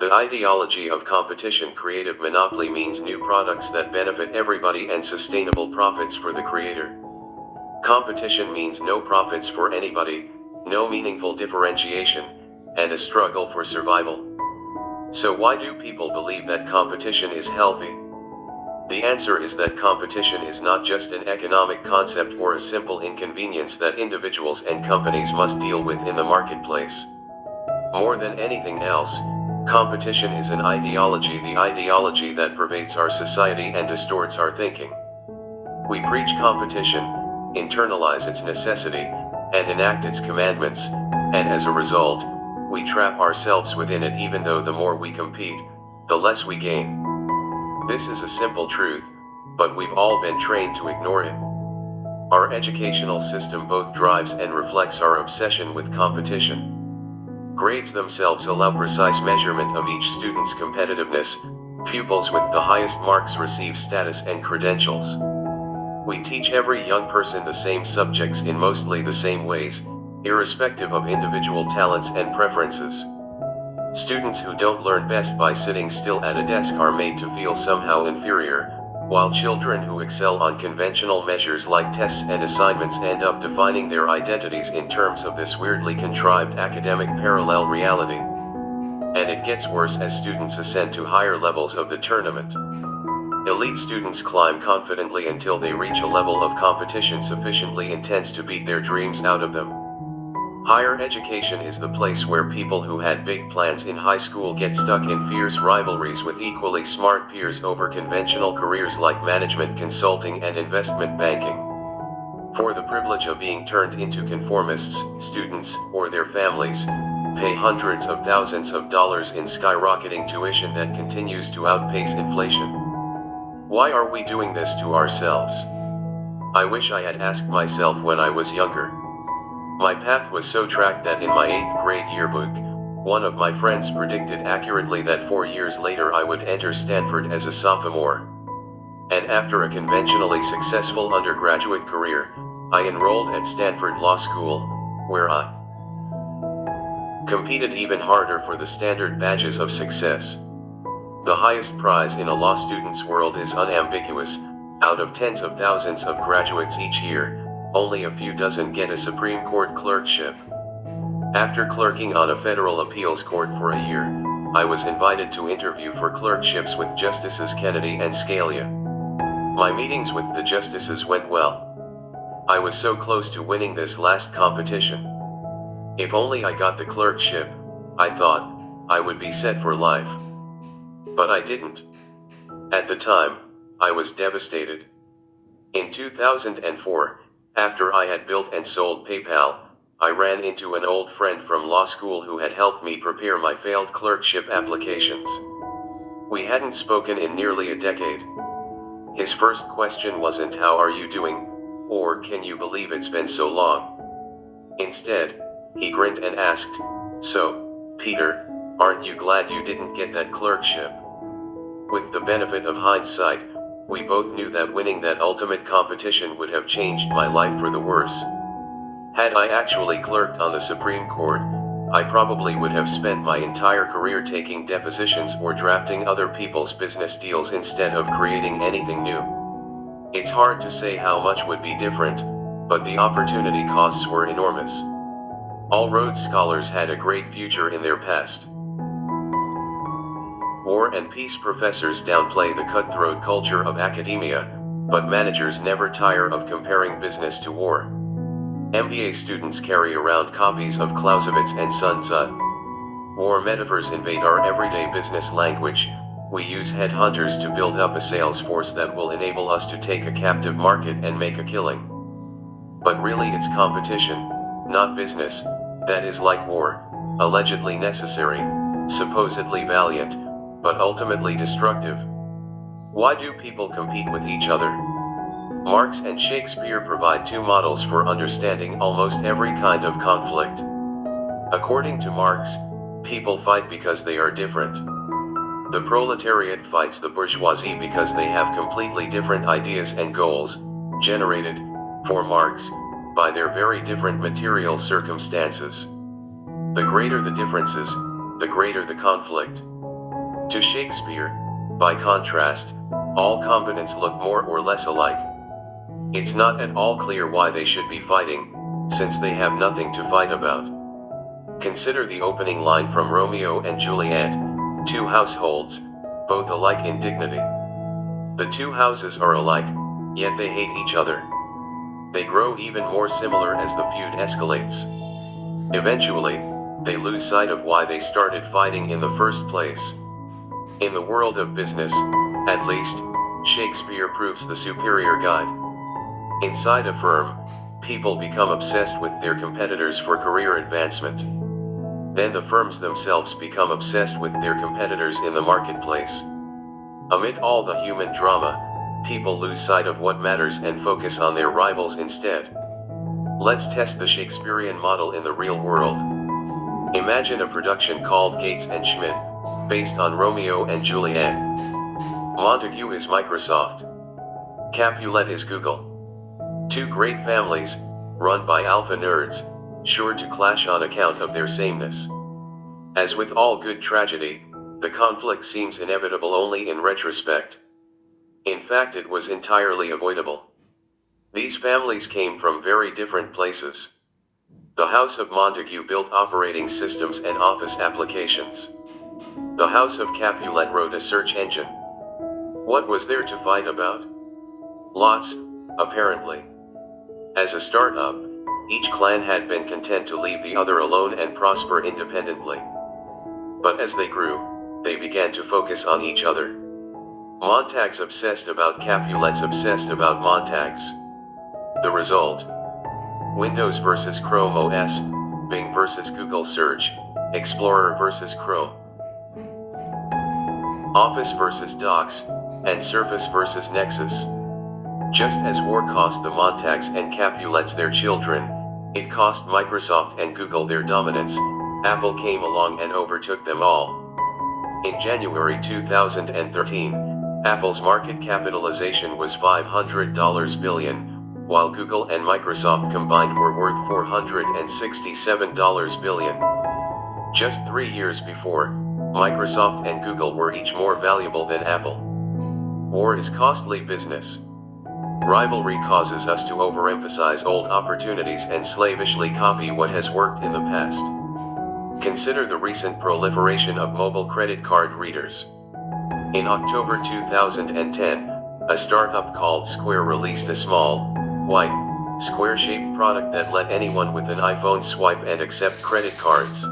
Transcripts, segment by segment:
The ideology of competition creative monopoly means new products that benefit everybody and sustainable profits for the creator. Competition means no profits for anybody, no meaningful differentiation, and a struggle for survival. So why do people believe that competition is healthy? The answer is that competition is not just an economic concept or a simple inconvenience that individuals and companies must deal with in the marketplace. More than anything else, competition is an ideology, the ideology that pervades our society and distorts our thinking. We preach competition, internalize its necessity, and enact its commandments, and as a result, we trap ourselves within it even though the more we compete, the less we gain. This is a simple truth, but we've all been trained to ignore it. Our educational system both drives and reflects our obsession with competition. Grades themselves allow precise measurement of each student's competitiveness. Pupils with the highest marks receive status and credentials. We teach every young person the same subjects in mostly the same ways, irrespective of individual talents and preferences. Students who don't learn best by sitting still at a desk are made to feel somehow inferior, while children who excel on conventional measures like tests and assignments end up defining their identities in terms of this weirdly contrived academic parallel reality. And it gets worse as students ascend to higher levels of the tournament. Elite students climb confidently until they reach a level of competition sufficiently intense to beat their dreams out of them. Higher education is the place where people who had big plans in high school get stuck in fierce rivalries with equally smart peers over conventional careers like management consulting and investment banking. For the privilege of being turned into conformists, students, or their families, pay hundreds of thousands of dollars in skyrocketing tuition that continues to outpace inflation. Why are we doing this to ourselves? I wish I had asked myself when I was younger. My path was so tracked that in my 8th grade yearbook, one of my friends predicted accurately that 4 years later I would enter Stanford as a sophomore. And after a conventionally successful undergraduate career, I enrolled at Stanford Law School, where I competed even harder for the standard badges of success. The highest prize in a law student's world is unambiguous. Out of tens of thousands of graduates each year, only a few dozen get a Supreme Court clerkship. After clerking on a federal appeals court for a year, I was invited to interview for clerkships with Justices Kennedy and Scalia. My meetings with the justices went well. I was so close to winning this last competition. If only I got the clerkship, I thought, I would be set for life. But I didn't. At the time, I was devastated. In 2004, after I had built and sold PayPal, I ran into an old friend from law school who had helped me prepare my failed clerkship applications. We hadn't spoken in nearly a decade. His first question wasn't "How are you doing?" or "Can you believe it's been so long?" Instead, he grinned and asked, "So, Peter, aren't you glad you didn't get that clerkship?" With the benefit of hindsight, we both knew that winning that ultimate competition would have changed my life for the worse. Had I actually clerked on the Supreme Court, I probably would have spent my entire career taking depositions or drafting other people's business deals instead of creating anything new. It's hard to say how much would be different, but the opportunity costs were enormous. All Rhodes Scholars had a great future in their past. War and peace professors downplay the cutthroat culture of academia, but managers never tire of comparing business to war. MBA students carry around copies of Clausewitz and Sun Tzu. War metaphors invade our everyday business language. We use headhunters to build up a sales force that will enable us to take a captive market and make a killing. But really it's competition, not business, that is like war, allegedly necessary, supposedly valiant, but ultimately destructive. Why do people compete with each other? Marx and Shakespeare provide two models for understanding almost every kind of conflict. According to Marx, people fight because they are different. The proletariat fights the bourgeoisie because they have completely different ideas and goals, generated, for Marx, by their very different material circumstances. The greater the differences, the greater the conflict. To Shakespeare, by contrast, all combatants look more or less alike. It's not at all clear why they should be fighting, since they have nothing to fight about. Consider the opening line from Romeo and Juliet, two households, both alike in dignity. The two houses are alike, yet they hate each other. They grow even more similar as the feud escalates. Eventually, they lose sight of why they started fighting in the first place. In the world of business, at least, Shakespeare proves the superior guide. Inside a firm, people become obsessed with their competitors for career advancement. Then the firms themselves become obsessed with their competitors in the marketplace. Amid all the human drama, people lose sight of what matters and focus on their rivals instead. Let's test the Shakespearean model in the real world. Imagine a production called Gates and Schmidt, based on Romeo and Juliet. Montague is Microsoft. Capulet is Google. Two great families, run by alpha nerds, sure to clash on account of their sameness. As with all good tragedy, the conflict seems inevitable only in retrospect. In fact, it was entirely avoidable. These families came from very different places. The House of Montague built operating systems and office applications. The House of Capulet wrote a search engine. What was there to fight about? Lots, apparently. As a startup, each clan had been content to leave the other alone and prosper independently. But as they grew, they began to focus on each other. Montagues obsessed about Capulets obsessed about Montagues. The result? Windows versus Chrome OS, Bing versus Google Search, Explorer versus Chrome, Office versus Docs, and Surface versus Nexus. Just as war cost the Montagues and Capulets their children, it cost Microsoft and Google their dominance. Apple came along and overtook them all. In January 2013, Apple's market capitalization was $500 billion, while Google and Microsoft combined were worth $467 billion. Just 3 years before, Microsoft and Google were each more valuable than Apple. War is costly business. Rivalry causes us to overemphasize old opportunities and slavishly copy what has worked in the past. Consider the recent proliferation of mobile credit card readers. In October 2010, a startup called Square released a small, white, square-shaped product that let anyone with an iPhone swipe and accept credit cards.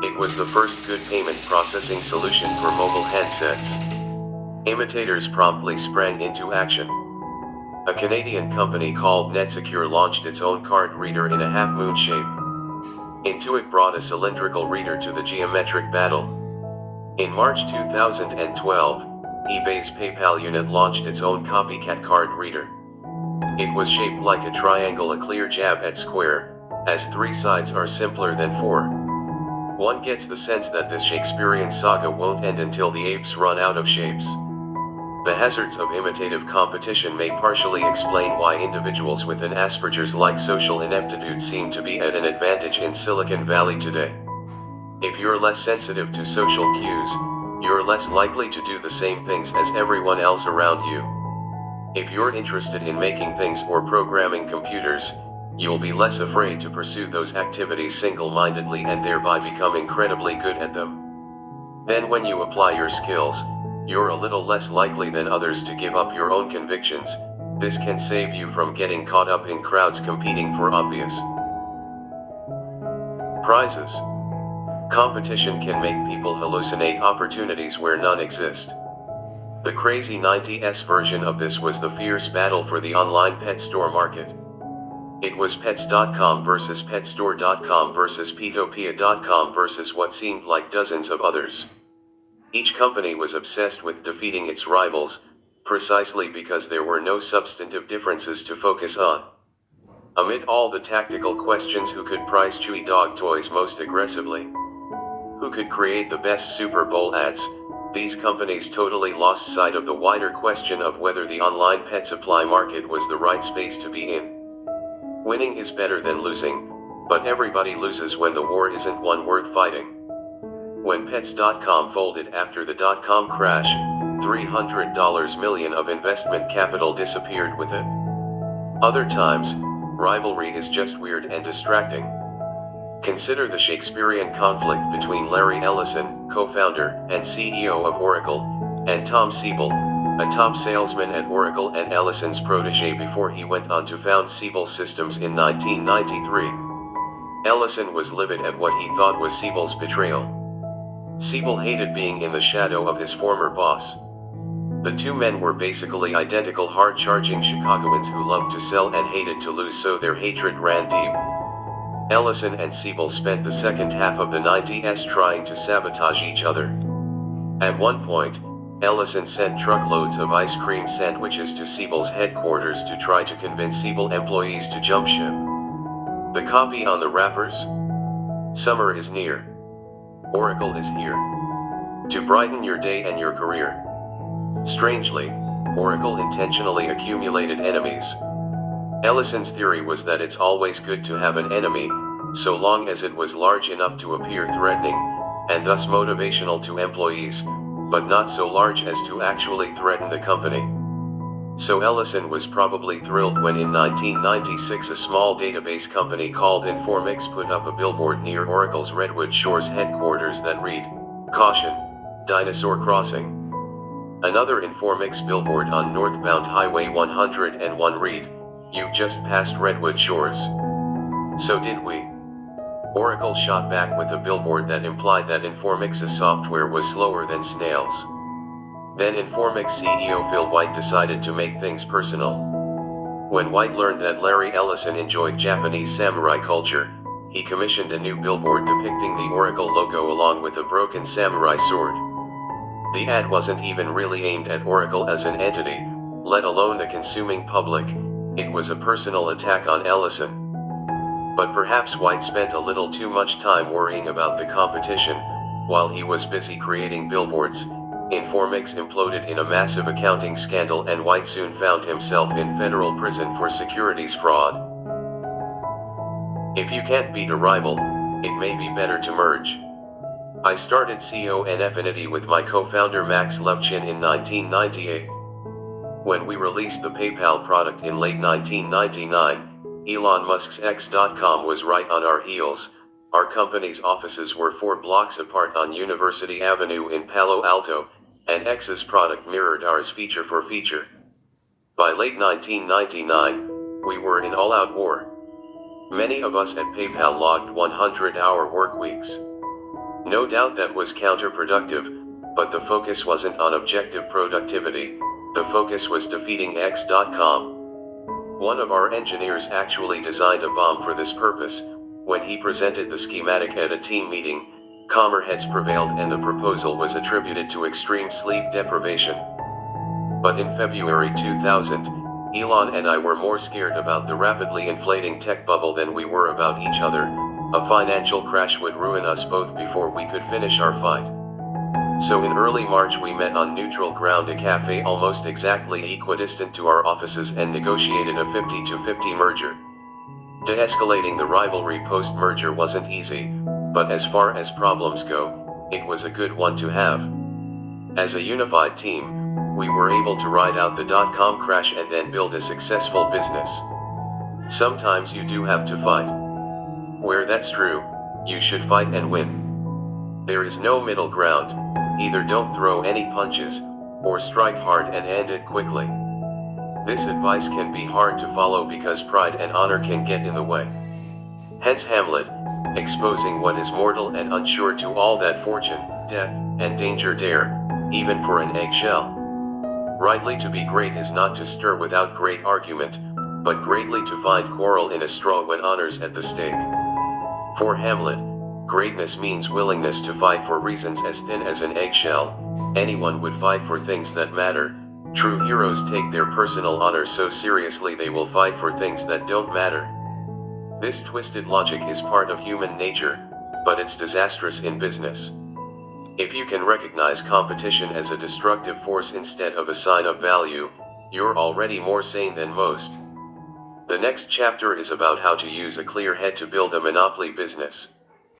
It was the first good payment processing solution for mobile handsets. Imitators promptly sprang into action. A Canadian company called NetSecure launched its own card reader in a half-moon shape. Intuit brought a cylindrical reader to the geometric battle. In March 2012, eBay's PayPal unit launched its own copycat card reader. It was shaped like a triangle, a clear jab at Square, as 3 sides are simpler than 4. One gets the sense that this Shakespearean saga won't end until the apes run out of shapes. The hazards of imitative competition may partially explain why individuals with an Asperger's-like social ineptitude seem to be at an advantage in Silicon Valley today. If you're less sensitive to social cues, you're less likely to do the same things as everyone else around you. If you're interested in making things or programming computers, you'll be less afraid to pursue those activities single-mindedly and thereby become incredibly good at them. Then when you apply your skills, you're a little less likely than others to give up your own convictions. This can save you from getting caught up in crowds competing for obvious prizes. Competition can make people hallucinate opportunities where none exist. The crazy 90s version of this was the fierce battle for the online pet store market. It was Pets.com versus Petstore.com versus Petopia.com versus what seemed like dozens of others. Each company was obsessed with defeating its rivals, precisely because there were no substantive differences to focus on. Amid all the tactical questions, who could price chewy dog toys most aggressively? Who could create the best Super Bowl ads? These companies totally lost sight of the wider question of whether the online pet supply market was the right space to be in. Winning is better than losing, but everybody loses when the war isn't one worth fighting. When Pets.com folded after the dot-com crash, $300 million of investment capital disappeared with it. Other times, Rivalry is just weird and distracting. Consider the Shakespearean conflict between Larry Ellison, co-founder and CEO of Oracle, and Tom Siebel, a top salesman at Oracle and Ellison's protege before he went on to found Siebel Systems in 1993. Ellison was livid at what he thought was Siebel's betrayal. Siebel hated being in the shadow of his former boss. The two men were basically identical hard-charging Chicagoans who loved to sell and hated to lose, so their hatred ran deep. Ellison and Siebel spent the second half of the 90s trying to sabotage each other. At one point, Ellison sent truckloads of ice cream sandwiches to Siebel's headquarters to try to convince Siebel employees to jump ship. The copy on the wrappers? Summer is near. Oracle is here. To brighten your day and your career. Strangely, Oracle intentionally accumulated enemies. Ellison's theory was that it's always good to have an enemy, so long as it was large enough to appear threatening, and thus motivational to employees, but not so large as to actually threaten the company. So Ellison was probably thrilled when in 1996 a small database company called Informix put up a billboard near Oracle's Redwood Shores headquarters that read, "Caution, Dinosaur Crossing." Another Informix billboard on northbound Highway 101 read, "You've just passed Redwood Shores." So did we. Oracle shot back with a billboard that implied that Informix's software was slower than snails. Then Informix CEO Phil White decided to make things personal. When White learned that Larry Ellison enjoyed Japanese samurai culture, he commissioned a new billboard depicting the Oracle logo along with a broken samurai sword. The ad wasn't even really aimed at Oracle as an entity, let alone the consuming public. It was a personal attack on Ellison. But perhaps White spent a little too much time worrying about the competition. While he was busy creating billboards, Informix imploded in a massive accounting scandal and White soon found himself in federal prison for securities fraud. If you can't beat a rival, it may be better to merge. I started CONFinity with my co-founder Max Levchin in 1998. When we released the PayPal product in late 1999, Elon Musk's X.com was right on our heels. Our company's offices were 4 blocks apart on University Avenue in Palo Alto, and X's product mirrored ours feature for feature. By late 1999, we were in all-out war. Many of us at PayPal logged 100-hour work weeks. No doubt that was counterproductive, but the focus wasn't on objective productivity, the focus was defeating X.com. One of our engineers actually designed a bomb for this purpose. When he presented the schematic at a team meeting, calmer heads prevailed and the proposal was attributed to extreme sleep deprivation. But in February 2000, Elon and I were more scared about the rapidly inflating tech bubble than we were about each other. A financial crash would ruin us both before we could finish our fight. So in early March we met on neutral ground, a cafe almost exactly equidistant to our offices, and negotiated a 50-50 merger. De-escalating the rivalry post-merger wasn't easy, but as far as problems go, it was a good one to have. As a unified team, we were able to ride out the dot-com crash and then build a successful business. Sometimes you do have to fight. Where that's true, you should fight and win. There is no middle ground. Either don't throw any punches, or strike hard and end it quickly. This advice can be hard to follow because pride and honor can get in the way. Hence Hamlet, exposing what is mortal and unsure to all that fortune, death, and danger dare, even for an eggshell. Rightly to be great is not to stir without great argument, but greatly to find quarrel in a straw when honor's at the stake. For Hamlet, greatness means willingness to fight for reasons as thin as an eggshell. Anyone would fight for things that matter. True heroes take their personal honor so seriously they will fight for things that don't matter. This twisted logic is part of human nature, but it's disastrous in business. If you can recognize competition as a destructive force instead of a sign of value, you're already more sane than most. The next chapter is about how to use a clear head to build a monopoly business.